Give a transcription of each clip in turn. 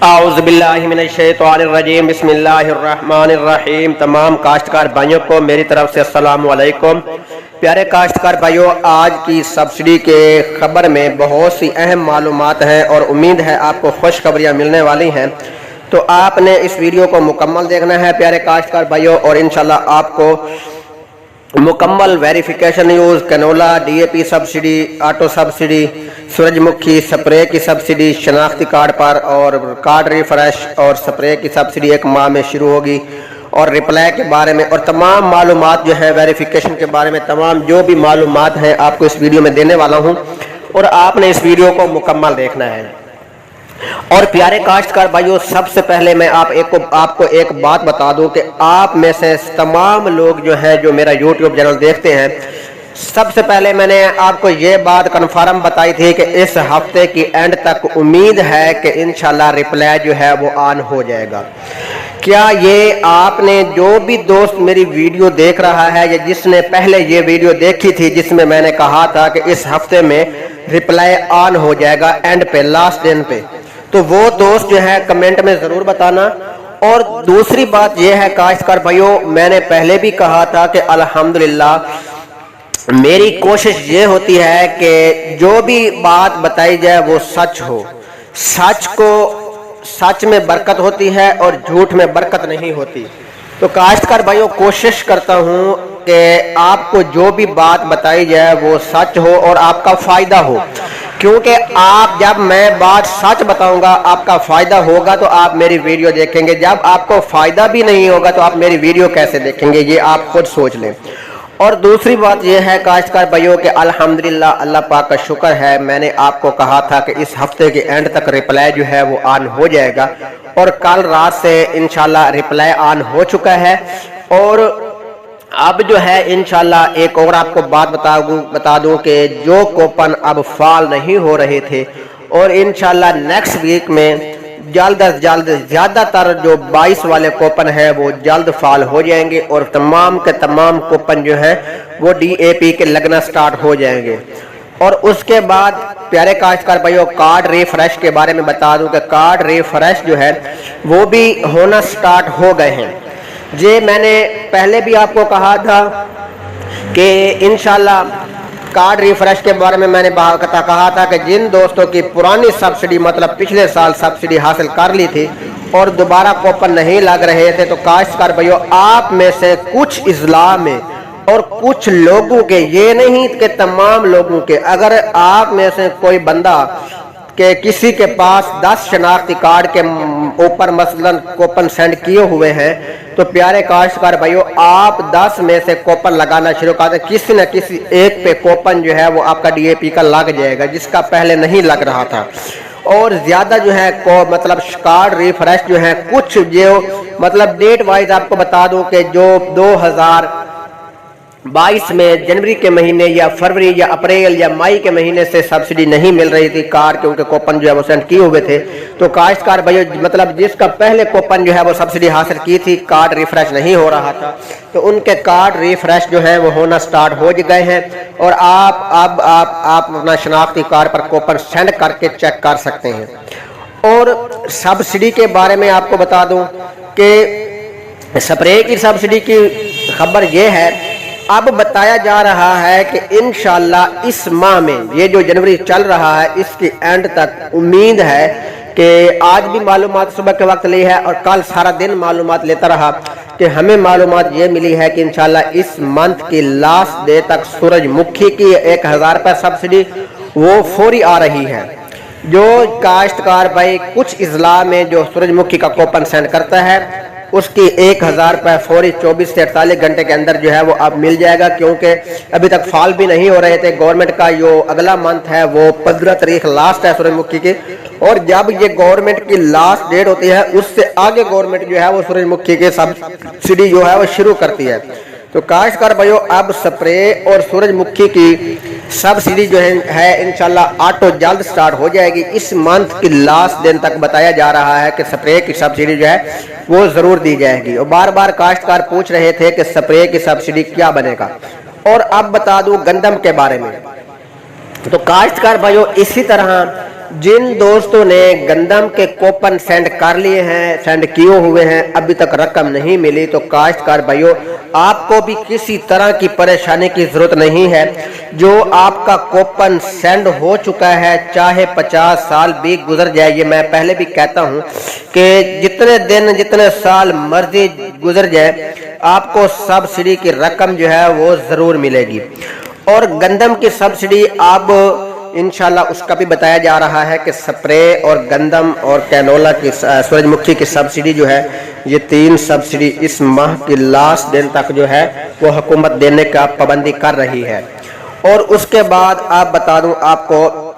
औज़ुबिल्लाहिमिनश्शैतानिर्रजीम बिस्मिल्लाहिर्रहमानिर्रहीम। तमाम काश्तकार भाइयों को मेरी तरफ से अस्सलामु अलैकुम। प्यारे काश्तकार भाइयों, आज की सब्सिडी के खबर में बहुत सी अहम मालूमात हैं और उम्मीद है आपको खुशखबरियाँ मिलने वाली हैं। तो आपने इस वीडियो को मुकम्मल देखना है प्यारे काश्तकार भाइयों, और इंशाल्लाह आपको मुकम्मल verification news, canola, DAP subsidy, auto subsidy, सूरजमुखी स्प्रे की सब्सिडी शनाख्ती कार्ड पर, और कार्ड रिफ्रेश और स्प्रे की सब्सिडी 1 माह में शुरू होगी, और रिप्लाई के बारे में और तमाम मालूमात जो है वेरिफिकेशन के बारे में, तमाम जो भी मालूमात हैं आपको इस वीडियो में देने वाला हूं, और आपने इस वीडियो को मुकम्मल देखना है। और प्यारे काश्तकार भाइयों, सबसे पहले मैं आपको एक बात बता दूं कि आप में से तमाम लोग जो हैं जो मेरा यूट्यूब चैनल देखते हैं, सबसे पहले मैंने आपको ये बात कन्फर्म बताई थी कि इस हफ्ते की एंड तक उम्मीद है कि इंशाल्लाह रिप्लाई जो है वो ऑन हो जाएगा। क्या ये आपने जो भी दोस्त मेरी वीडियो देख रहा है या जिसने पहले ये वीडियो देखी थी जिसमें मैंने कहा था कि इस हफ्ते में रिप्लाई ऑन हो जाएगा एंड पे, लास्ट दिन पे, तो वो दोस्त जो है कमेंट में ज़रूर बताना। और दूसरी बात यह है काश्तकार भाइयों, मैंने पहले भी कहा था कि अल्हम्दुलिल्लाह मेरी कोशिश ये होती है कि जो भी बात बताई जाए वो सच हो। सच में बरकत होती है और झूठ में बरकत नहीं होती। तो काश्तकार भाइयों, कोशिश करता हूँ कि आपको जो भी बात बताई जाए वो सच हो और आपका फ़ायदा हो, क्योंकि आप जब मैं बात सच बताऊंगा आपका फ़ायदा होगा तो आप मेरी वीडियो देखेंगे, जब आपको फ़ायदा भी नहीं होगा तो आप मेरी वीडियो कैसे देखेंगे, ये आप खुद सोच लें। और दूसरी बात यह है काश्तकार भाइयों कि अल्हम्दुलिल्लाह अल्लाह पाक का शुक्र है, मैंने आपको कहा था कि इस हफ्ते के एंड तक रिप्लाई जो है वो ऑन हो जाएगा, और कल रात से इंशाल्लाह रिप्लाई ऑन हो चुका है। और अब जो है इंशाल्लाह एक और आपको बात बता दूं कि जो कूपन अब फाल नहीं हो रहे थे, और इंशाल्लाह नेक्स्ट वीक में जल्द अज जल्द ज़्यादातर जो 22 वाले कूपन हैं वो जल्द फाल हो जाएंगे, और तमाम के तमाम कूपन जो हैं वो डीएपी के लगना स्टार्ट हो जाएंगे। और उसके बाद प्यारे काश्तकार भाइयों, कार्ड रिफ्रेश के बारे में बता दूं कि कार्ड रिफ्रेश जो है वो भी होना स्टार्ट हो गए हैं। ये मैंने पहले भी आपको कहा था कि इंशाल्लाह कार्ड रिफ्रेश के बारे में मैंने कहा था कि जिन दोस्तों की पुरानी सब्सिडी मतलब पिछले साल सब्सिडी हासिल कर ली थी और दोबारा कूपन नहीं लग रहे थे, तो काश्तकार भाइयों आप में से कुछ इजला में और कुछ लोगों के, ये नहीं कि तमाम लोगों के, अगर आप में से कोई बंदा कि किसी के पास 10 शनाख्ती कार्ड के ऊपर मसलन कूपन सेंड किए हुए हैं, तो प्यारे काश्तकार भाइयों आप 10 में से कूपन लगाना शुरू कर दें। किसी न किसी एक पे कूपन जो है वो आपका डीएपी का लग जाएगा जिसका पहले नहीं लग रहा था। और ज़्यादा जो है मतलब कार्ड रिफ्रेश जो है कुछ जो मतलब डेट वाइज आपको बता दूं कि जो 2022 में जनवरी के महीने या फरवरी या अप्रैल या मई के महीने से सब्सिडी नहीं मिल रही थी कार्ड के, उनके कूपन जो है वो सेंड किए हुए थे, तो काश्तकार भाइयों मतलब जिसका पहले कूपन जो है वो सब्सिडी हासिल की थी, कार्ड रिफ्रेश नहीं हो रहा था, तो उनके कार्ड रिफ्रेश जो है वो होना स्टार्ट हो गए हैं। और आप अपना शनाख्ती कार्ड पर कूपन सेंड करके चेक कर सकते हैं। और सब्सिडी के बारे में आपको बता दूं कि स्प्रे की सब्सिडी की खबर ये है, अब बताया जा रहा है कि इंशाल्लाह इस माह में, ये जो जनवरी चल रहा है इसकी एंड तक उम्मीद है कि आज भी मालूमात सुबह के वक्त ली है और कल सारा दिन मालूमात लेता रहा कि हमें मालूमात ये मिली है कि इंशाल्लाह इस मंथ की लास्ट डे तक सूरजमुखी की 1000 रुपये सब्सिडी वो फौरी आ रही है। जो काश्तकार भाई कुछ इजला में जो सूरजमुखी का कूपन सेंड करता है उसकी 1000 रुपये फौरी 24 से 48 घंटे के अंदर जो है वो अब मिल जाएगा, क्योंकि अभी तक फाल भी नहीं हो रहे थे। गवर्नमेंट का जो अगला मंथ है वो 15 तारीख लास्ट है सूरजमुखी की, और जब ये गवर्नमेंट की लास्ट डेट होती है उससे आगे गवर्नमेंट जो है वो सूरजमुखी की सब्सिडी जो है वो शुरू करती है। तो काश्तकार भाइयों अब स्प्रे और सूरजमुखी की सब्सिडी जो है इंशाल्लाह ऑटो जल्द स्टार्ट हो जाएगी। इस मंथ की लास्ट दिन तक बताया जा रहा है कि स्प्रे की सब्सिडी जो है वो ज़रूर दी जाएगी। और बार बार काश्तकार पूछ रहे थे कि स्प्रे की सब्सिडी क्या बनेगा। और अब बता दूं गंदम के बारे में, तो काश्तकार भाइयों इसी तरह जिन दोस्तों ने गंदम के कूपन सेंड कर लिए हैं, सेंड किए हुए हैं, अभी तक रकम नहीं मिली, तो काश्तकार भाइयों आपको भी किसी तरह की परेशानी की जरूरत नहीं है। जो आपका कूपन सेंड हो चुका है, चाहे 50 साल भी गुजर जाए, ये मैं पहले भी कहता हूं कि जितने दिन जितने साल मर्जी गुजर जाए, आपको सब्सिडी की रकम जो है वो जरूर मिलेगी। और गंदम की सब्सिडी अब इंशाल्लाह उसका भी बताया जा रहा है कि स्प्रे और गंदम और कैनोला की, सूरजमुखी की सब्सिडी जो है, ये 3 सब्सिडी इस माह की लास्ट दिन तक जो है वो हुकूमत देने का पाबंदी कर रही है। और उसके बाद आप बता दूं आपको,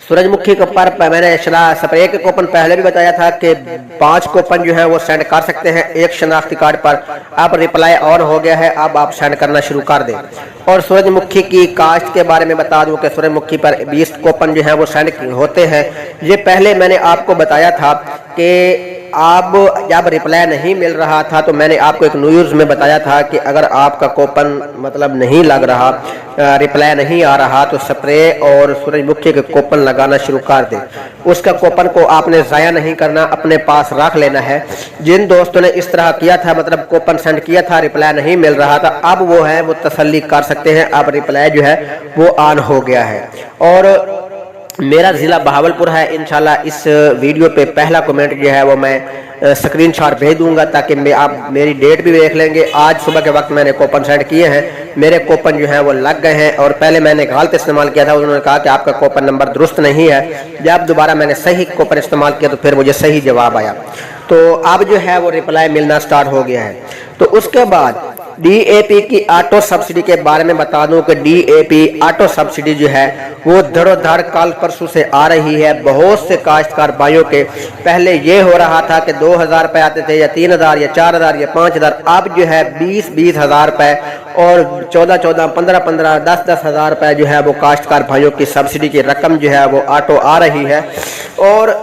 सूरजमुखी के ऊपर मैंने स्प्रे के कूपन पहले भी बताया था कि 5 कूपन जो है वो सेंड कर सकते हैं एक शनाख्ती कार्ड पर। अब रिप्लाई ऑन हो गया है, अब आप सेंड करना शुरू कर दें। और सूरजमुखी की काश्त के बारे में बता दूं कि सूरजमुखी पर 20 कूपन जो है वो सेंड होते हैं। ये पहले मैंने आपको बताया था कि आप जब रिप्लाई नहीं मिल रहा था तो मैंने आपको एक न्यूज़ में बताया था कि अगर आपका कूपन मतलब नहीं लग रहा, रिप्लाई नहीं आ रहा, तो स्प्रे और सूरजमुखी के कूपन लगाना शुरू कर दें। उसका कूपन को आपने ज़ाया नहीं करना, अपने पास रख लेना है। जिन दोस्तों ने इस तरह किया था, मतलब कूपन सेंड किया था, रिप्लाई नहीं मिल रहा था, अब वो है वो तसल्ली कर सकते हैं, अब रिप्लाई जो है वो ऑन हो गया है। और मेरा ज़िला बहावलपुर है। इंशाल्लाह इस वीडियो पे पहला कमेंट जो है वो मैं स्क्रीनशॉट भेज दूंगा, ताकि आप मेरी डेट भी देख लेंगे। आज सुबह के वक्त मैंने कूपन सेंड किए हैं, मेरे कूपन जो है वो लग गए हैं। और पहले मैंने गलत इस्तेमाल किया था, उन्होंने कहा कि आपका कूपन नंबर दुरुस्त नहीं है। जब दोबारा मैंने सही कूपन इस्तेमाल किया तो फिर मुझे सही जवाब आया, तो अब जो है वो रिप्लाई मिलना स्टार्ट हो गया है। तो उसके बाद DAP की ऑटो सब्सिडी के बारे में बता दूं कि DAP ऑटो सब्सिडी जो है वो धड़ोधड़ कल परसों से आ रही है। बहुत से काश्तकार भाइयों के पहले ये हो रहा था कि 2000 रुपये आते थे, या 3000 या 4000 या 5000, अब जो है 20-20 हजार रुपये और 14-14, 15-15, 10-10 हजार रुपये जो है वो काश्तकार भाइयों की सब्सिडी की रकम जो है वो ऑटो आ रही है। और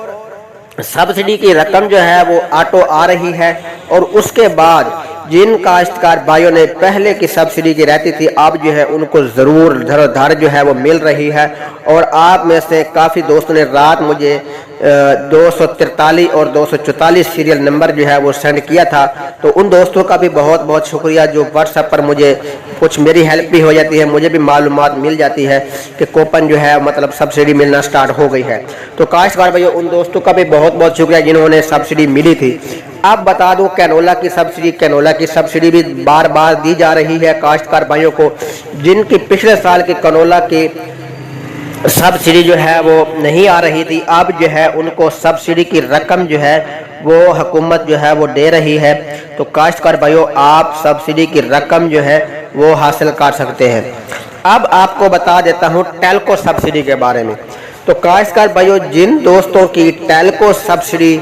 सब्सिडी की रकम जो है वो ऑटो आ रही है। और उसके बाद जिन काश्तकार भाइयों ने पहले की सब्सिडी की रहती थी, अब जो है उनको ज़रूर धड़ोधड़ जो है वो मिल रही है। और आप में से काफ़ी दोस्तों ने रात मुझे 243 और 244 सीरियल नंबर जो है वो सेंड किया था, तो उन दोस्तों का भी बहुत बहुत शुक्रिया जो व्हाट्सएप पर मुझे कुछ मेरी हेल्प भी हो जाती है, मुझे भी मालूमात मिल जाती है कि कूपन जो है मतलब सब्सिडी मिलना स्टार्ट हो गई है। तो काश्तकार भाइयों उन दोस्तों का भी बहुत बहुत शुक्रिया जिन्होंने सब्सिडी मिली थी। अब बता दूं कैनोला की सब्सिडी भी बार बार दी जा रही है काश्तकार भाइयों को। जिनकी पिछले साल की कैनोला की सब्सिडी जो है वो नहीं आ रही थी, अब जो है उनको सब्सिडी की रकम जो है वो हुकूमत जो है वो दे रही है। तो काश्तकार भाइयों आप सब्सिडी की रकम जो है वो हासिल कर सकते हैं। अब आपको बता देता हूँ टेल्को सब्सिडी के बारे में। तो काश्तकार भाइयों जिन दोस्तों की टेल्को सब्सिडी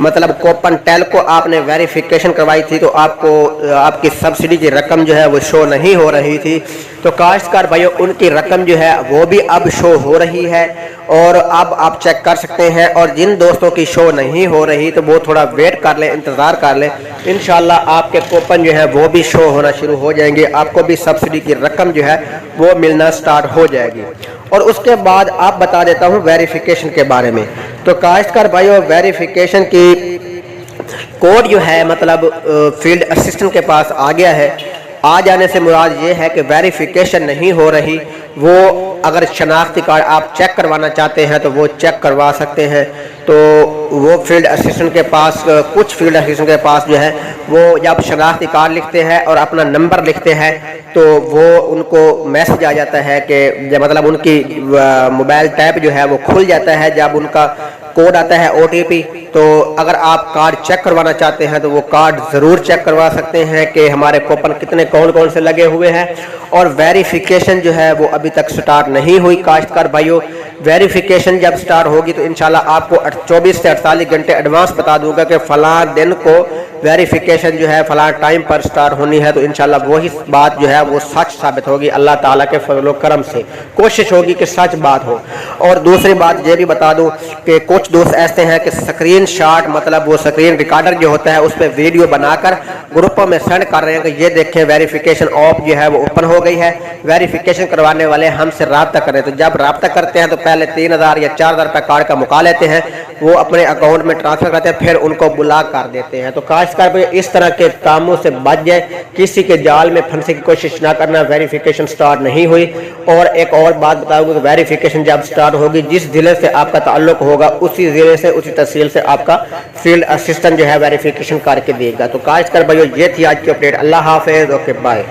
मतलब कूपन टेल्को आपने वेरिफिकेशन करवाई थी, तो आपको आपकी सब्सिडी की रकम जो है वो शो नहीं हो रही थी, तो काश्तकार भाइयों उनकी रकम जो है वो भी अब शो हो रही है और अब आप चेक कर सकते हैं। और जिन दोस्तों की शो नहीं हो रही तो वो थोड़ा वेट कर लें, इंतज़ार कर लें, इंशाल्लाह आपके कूपन जो है वो भी शो होना शुरू हो जाएंगे, आपको भी सब्सिडी की रकम जो है वो मिलना स्टार्ट हो जाएगी। और उसके बाद आप बता देता हूँ वेरिफिकेशन के बारे में। तो काश्तकार भाइयों वेरिफिकेशन की कोड जो है मतलब फील्ड असिस्टेंट के पास आ गया है। आ जाने से मुराद ये है कि वेरिफिकेशन नहीं हो रही, वो अगर शनाख्ती कार्ड आप चेक करवाना चाहते हैं तो वो चेक करवा सकते हैं। तो वो फील्ड असिस्टेंट के पास, कुछ फील्ड असिस्टेंट के पास जो है वो जब शनाख्ती कार्ड लिखते हैं और अपना नंबर लिखते हैं तो वो उनको मैसेज आ जाता है कि मतलब उनकी मोबाइल टैब जो है वो खुल जाता है जब उनका कोड आता है OTP। तो अगर आप कार्ड चेक करवाना चाहते हैं तो वो कार्ड ज़रूर चेक करवा सकते हैं कि हमारे कूपन कितने कौन कौन से लगे हुए हैं। और वेरिफिकेशन जो है वो अभी तक स्टार्ट नहीं हुई काश्तकार भाइयों। वेरिफिकेशन जब स्टार्ट होगी तो इंशाल्लाह आपको 24 से 48 घंटे एडवांस बता दूंगा कि फ़लाँ दिन को वेरिफिकेशन जो है फलां टाइम पर स्टार्ट होनी है, तो इंशाल्लाह वही बात जो है वो सच साबित होगी अल्लाह ताला के फजल करम से। कोशिश होगी कि सच बात हो। और दूसरी बात ये भी बता दूं कि कुछ दोस्त ऐसे हैं कि स्क्रीन शॉट मतलब वो स्क्रीन रिकॉर्डर जो होता है उस पर वीडियो बनाकर ग्रुपों में सेंड कर रहे हैं कि ये देखें वेरिफिकेशन ऑफ जो है वो ओपन हो गई है, वेरिफिकेशन करवाने वाले हमसे रब्ता करें। तो जब रब्ता करते हैं तो पहले 3000 या 4000 रुपये कार्ड का मुका लेते हैं, वो अपने अकाउंट में ट्रांसफर करते हैं, फिर उनको ब्लॉक कर देते हैं। तो काश्तकार भाई इस तरह के कामों से बच जाए, किसी के जाल में फंसने की कोशिश ना करना। वेरिफिकेशन स्टार्ट नहीं हुई। और एक और बात बताऊंगा कि वेरिफिकेशन जब स्टार्ट होगी, जिस जिले से आपका ताल्लुक होगा उसी जिले से उसी तहसील से आपका फील्ड असिस्टेंट जो है वेरिफिकेशन करके देगा। तो काश्तकार भाई ये थी आज की अपडेट। अल्लाह हाफिज, ओके बाय।